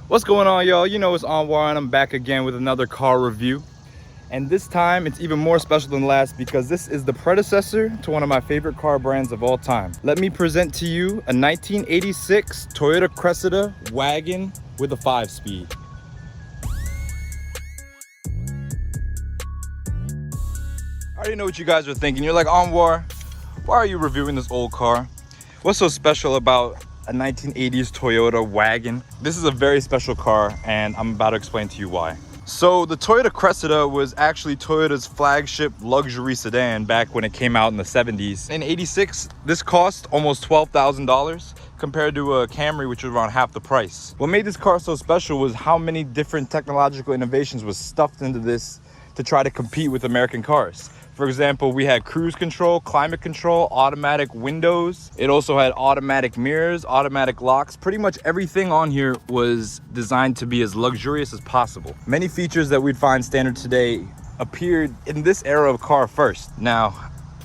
What's going on, y'all? You know it's on War, and I'm back again with another car review. And this time it's even more special than last because this is the predecessor to one of my favorite car brands of all time. Let me present to you a 1986 Toyota Cressida Wagon with a 5-speed. I already know what you guys are thinking. You're like, Anwar, why are you reviewing this old car? What's so special about a 1980s Toyota Wagon? This is a very special car, and I'm about to explain to you why. So the Toyota Cressida was actually Toyota's flagship luxury sedan back when it came out in the 70s. In 86, this cost almost $12,000 compared to a Camry, which was around half the price. What made this car so special was how many different technological innovations was stuffed into this to try to compete with American cars. For example, we had cruise control, climate control, automatic windows. It also had automatic mirrors, automatic locks. Pretty much everything on here was designed to be as luxurious as possible. Many features that we'd find standard today appeared in this era of car first. Now,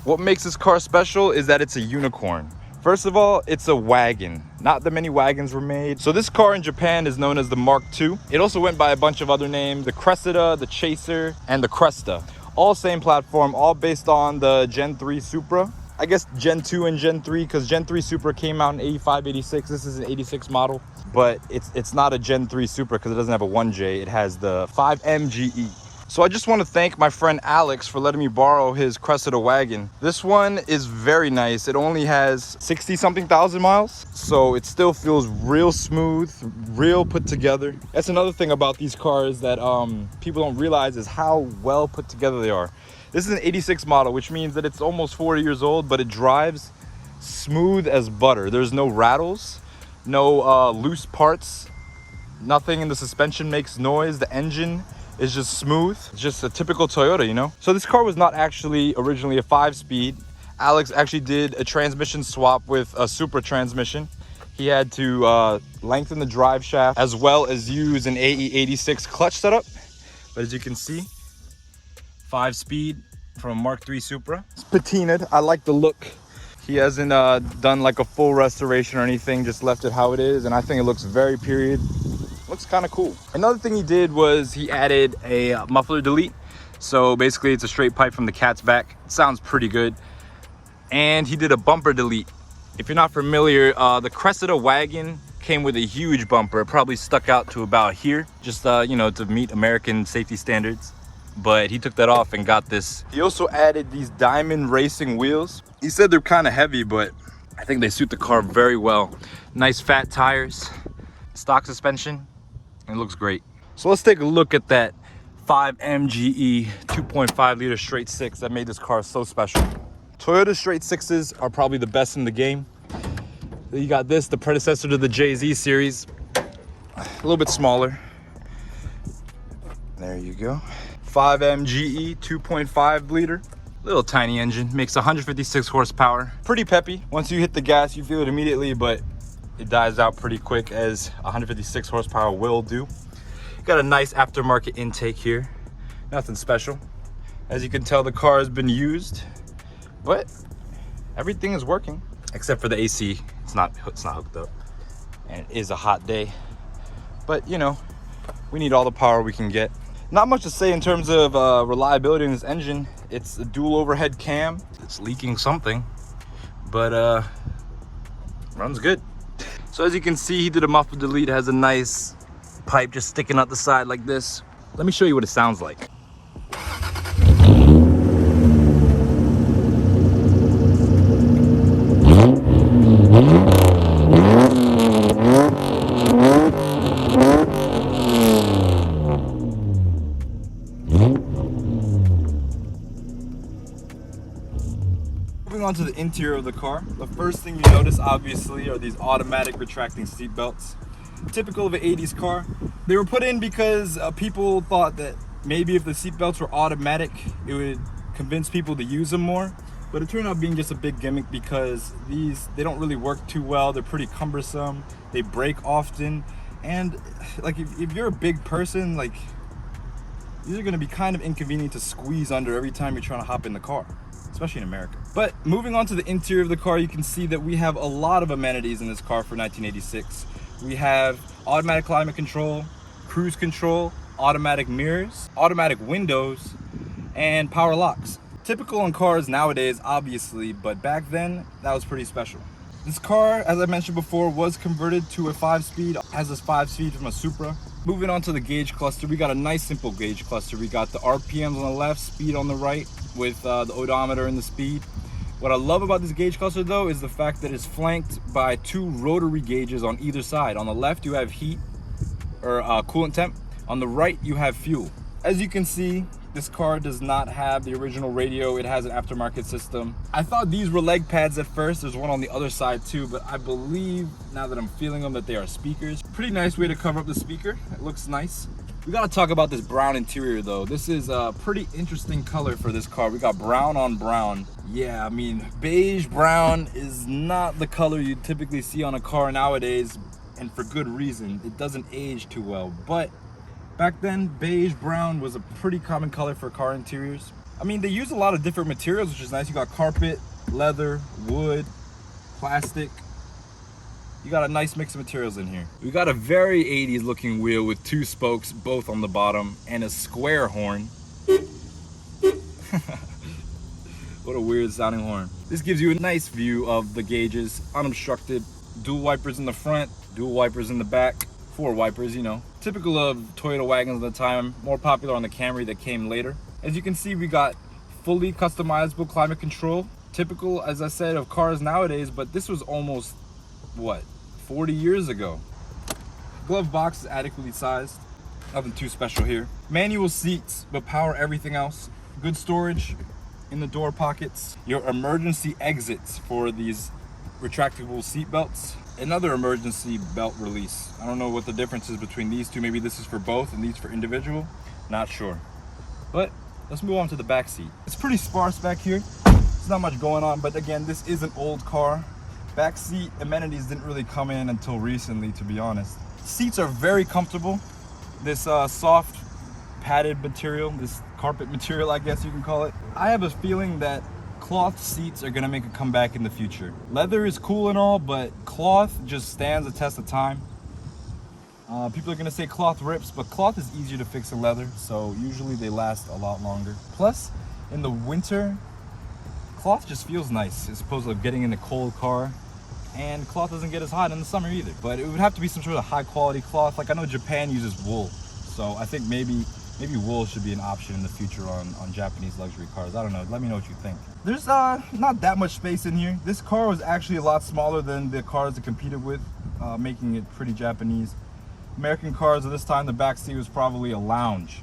what makes this car special is that it's a unicorn. First of all, it's a wagon. Not that many wagons were made. So this car in Japan is known as the Mark II. It also went by a bunch of other names: the Cressida, the Chaser, and the Cresta. All same platform, all based on the Gen 3 Supra. I guess Gen 2 and Gen 3, because Gen 3 Supra came out in 85, 86. This is an 86 model, but it's not a Gen 3 Supra because it doesn't have a 1J. It has the 5M GE. So I just want to thank my friend Alex for letting me borrow his Cressida wagon. This one is very nice. It only has 60-something thousand miles, so it still feels real smooth, real put together. That's another thing about these cars that people don't realize is how well put together they are. This is an 86 model, which means that it's almost 40 years old, but it drives smooth as butter. There's no rattles, no loose parts, nothing in the suspension makes noise. The engine is just smooth. It's just a typical Toyota, you know? So this car was not actually originally a 5-speed. Alex actually did a transmission swap with a Supra transmission. He had to lengthen the drive shaft as well as use an AE86 clutch setup. But as you can see, 5-speed from a Mark III Supra. It's patinaed. I like the look. He hasn't done like a full restoration or anything, just left it how it is. And I think it looks very period. Looks kind of cool. Another thing he did was he added a muffler delete. So basically it's a straight pipe from the cat's back. It sounds pretty good. And he did a bumper delete. If you're not familiar, the Cressida wagon came with a huge bumper. It probably stuck out to about here, just you know, to meet American safety standards. But he took that off and got this. He also added these diamond racing wheels. He said they're kind of heavy, but I think they suit the car very well. Nice fat tires, stock suspension. It looks great. So let's take a look at that 5M GE 2.5 liter straight six that made this car so special. Toyota straight sixes are probably the best in the game. Then you got this, the predecessor to the JZ series, a little bit smaller. There you go. 5M GE 2.5 liter. Little tiny engine, makes 156 horsepower. Pretty peppy. Once you hit the gas, you feel it immediately, but it dies out pretty quick, as 156 horsepower will do. Got a nice aftermarket intake here. Nothing special. As you can tell, the car has been used, but everything is working except for the AC. It's not hooked up, and it is a hot day. But you know, we need all the power we can get. Not much to say in terms of reliability in this engine. It's a dual overhead cam. It's leaking something, but runs good. So as you can see, he did a muffler delete. It has a nice pipe just sticking out the side like this. Let me show you what it sounds like. Moving on to the interior of the car, the first thing you notice obviously are these automatic retracting seat belts. Typical of an 80s car. They were put in because people thought that maybe if the seat belts were automatic, it would convince people to use them more. But it turned out being just a big gimmick because they don't really work too well. They're pretty cumbersome. They break often. And like if you're a big person, like these are going to be kind of inconvenient to squeeze under every time you're trying to hop in the car, especially in America. But moving on to the interior of the car, you can see that we have a lot of amenities in this car for 1986. We have automatic climate control, cruise control, automatic mirrors, automatic windows, and power locks. Typical on cars nowadays, obviously, but back then, that was pretty special. This car, as I mentioned before, was converted to a 5-speed, has this 5-speed from a Supra. Moving on to the gauge cluster, we got a nice simple gauge cluster. We got the RPMs on the left, speed on the right, with the odometer and the speed. What I love about this gauge cluster though is the fact that it's flanked by 2 rotary gauges on either side. On the left you have heat or coolant temp. On the right you have fuel. As you can see, this car does not have the original radio. It has an aftermarket system. I thought these were leg pads at first. There's one on the other side too, but I believe now that I'm feeling them that they are speakers. Pretty nice way to cover up the speaker. It looks nice. We gotta talk about this brown interior though. This is a pretty interesting color for this car. We got brown on brown. Yeah, I mean, beige brown is not the color you typically see on a car nowadays, and for good reason. It doesn't age too well, but back then, beige brown was a pretty common color for car interiors. I mean, they use a lot of different materials, which is nice. You got carpet, leather, wood, plastic. You got a nice mix of materials in here. We got a very 80s looking wheel with 2 spokes, both on the bottom, and a square horn. What a weird sounding horn. This gives you a nice view of the gauges, unobstructed. Dual wipers in the front, dual wipers in the back. 4 wipers, you know. Typical of Toyota wagons at the time, more popular on the Camry that came later. As you can see, we got fully customizable climate control. Typical, as I said, of cars nowadays, but this was almost, what, 40 years ago. Glove box is adequately sized. Nothing too special here. Manual seats, but power everything else. Good storage in the door pockets. Your emergency exits for these retractable seat belts. Another emergency belt release. I don't know what the difference is between these two. Maybe this is for both and these for individual. Not sure. But let's move on to the back seat. It's pretty sparse back here. There's not much going on, but again, this is an old car. Back seat amenities didn't really come in until recently, to be honest. Seats are very comfortable. This soft padded material, this carpet material, I guess you can call it. I have a feeling that cloth seats are gonna make a comeback in the future. Leather is cool and all, but cloth just stands the test of time. People are gonna say cloth rips, but cloth is easier to fix than leather, so usually they last a lot longer. Plus, in the winter, cloth just feels nice as opposed to getting in a cold car, and cloth doesn't get as hot in the summer either. But it would have to be some sort of high quality cloth. Like I know Japan uses wool, so I think maybe wool should be an option in the future on Japanese luxury cars. I don't know, let me know what you think. There's not that much space in here. This car was actually a lot smaller than the cars it competed with, making it pretty Japanese. American cars at this time, the back seat was probably a lounge,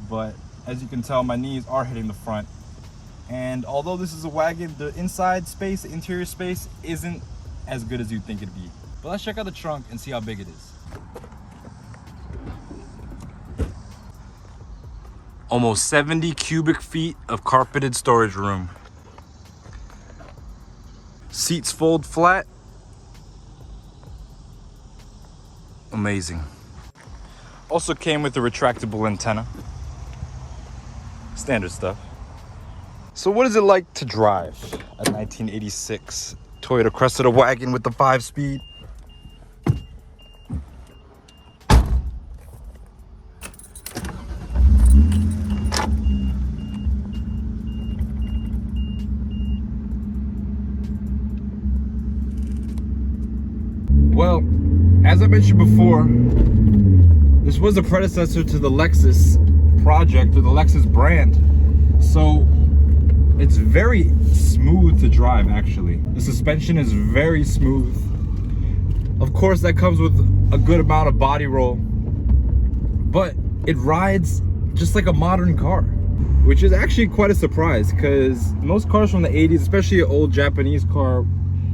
but as you can tell, my knees are hitting the front. And although this is a wagon, the inside space, the interior space, isn't as good as you'd think it'd be. But let's check out the trunk and see how big it is. Almost 70 cubic feet of carpeted storage room. Seats fold flat. Amazing. Also came with a retractable antenna. Standard stuff. So what is it like to drive a 1986 Toyota Cressida wagon with the 5-speed? Well, as I mentioned before, this was a predecessor to the Lexus project, or the Lexus brand. So it's very smooth to drive, actually. The suspension is very smooth. Of course, that comes with a good amount of body roll, but it rides just like a modern car, which is actually quite a surprise, because most cars from the 80s, especially an old Japanese car,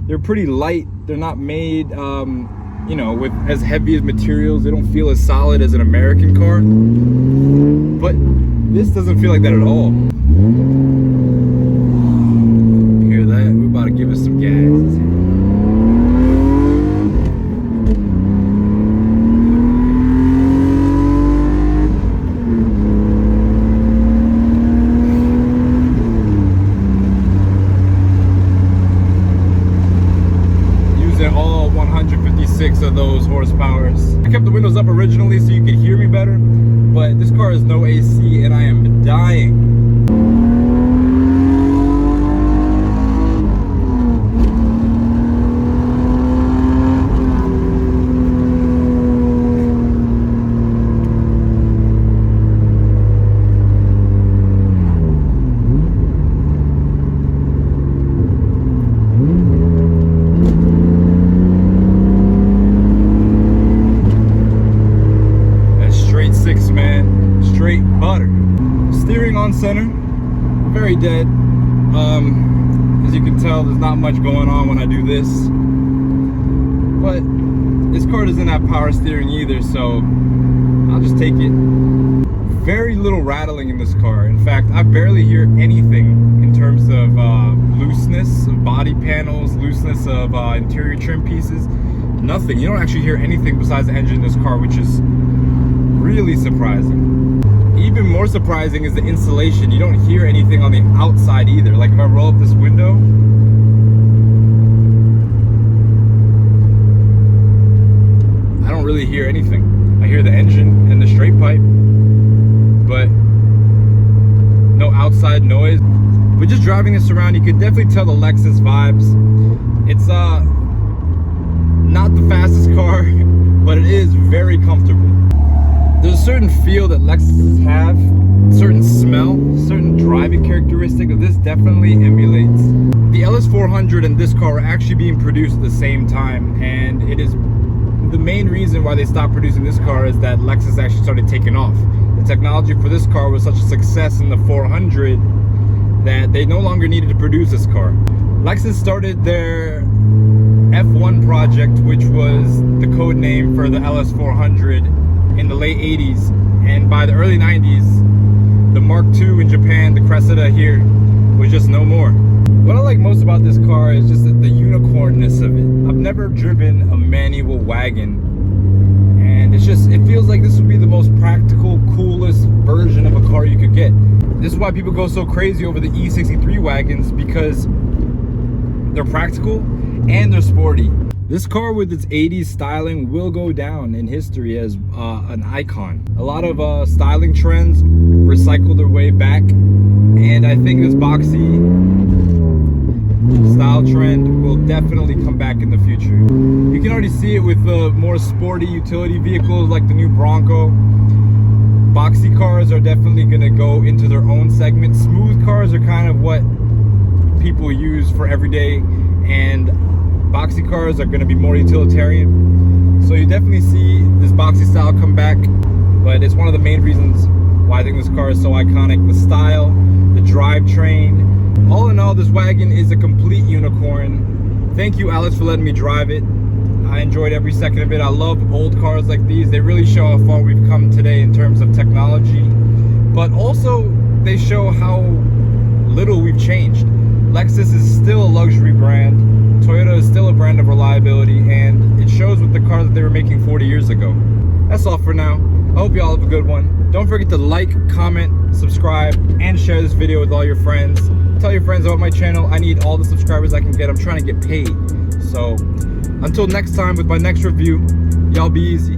they're pretty light. They're not made, you know, with as heavy as materials. They don't feel as solid as an American car. But this doesn't feel like that at all. Hear that? We're about to give it some gas. All 156 of those horsepower is no AC and I am dying. Straight butter. Steering on center, very dead. As you can tell, there's not much going on when I do this, but this car doesn't have power steering either, so I'll just take it. Very little rattling in this car. In fact, I barely hear anything in terms of looseness of body panels, looseness of interior trim pieces. Nothing. You don't actually hear anything besides the engine in this car, which is really surprising. Even more surprising is the insulation. You don't hear anything on the outside either. Like if I roll up this window, I don't really hear anything. I hear the engine and the straight pipe, but no outside noise. But just driving this around, you can definitely tell the Lexus vibes. It's not the fastest car, but it is very comfortable. There's a certain feel that Lexuses have, certain smell, certain driving characteristic that this definitely emulates. The LS400 and this car are actually being produced at the same time, and it is the main reason why they stopped producing this car is that Lexus actually started taking off. The technology for this car was such a success in the 400 that they no longer needed to produce this car. Lexus started their F1 project, which was the code name for the LS400, in the late 80s, and by the early 90s, the Mark II in Japan, the Cressida here, was just no more. What I like most about this car is just the unicornness of it. I've never driven a manual wagon, and it feels like this would be the most practical, coolest version of a car you could get. This is why people go so crazy over the E63 wagons, because they're practical and they're sporty. This car with its 80s styling will go down in history as an icon. A lot of styling trends recycle their way back, and I think this boxy style trend will definitely come back in the future. You can already see it with the more sporty utility vehicles like the new Bronco. Boxy cars are definitely gonna go into their own segment. Smooth cars are kind of what people use for everyday, and boxy cars are going to be more utilitarian. So you definitely see this boxy style come back, but it's one of the main reasons why I think this car is so iconic. The style, the drivetrain. All in all, this wagon is a complete unicorn. Thank you, Alex, for letting me drive it. I enjoyed every second of it. I love old cars like these. They really show how far we've come today in terms of technology, but also they show how little we've changed. Lexus is still a luxury brand. Toyota is still a brand of reliability, and it shows with the cars that they were making 40 years ago. That's all for now. I hope you all have a good one. Don't forget to like, comment, subscribe, and share this video with all your friends. Tell your friends about my channel. I need all the subscribers I can get. I'm trying to get paid. So until next time with my next review, y'all be easy.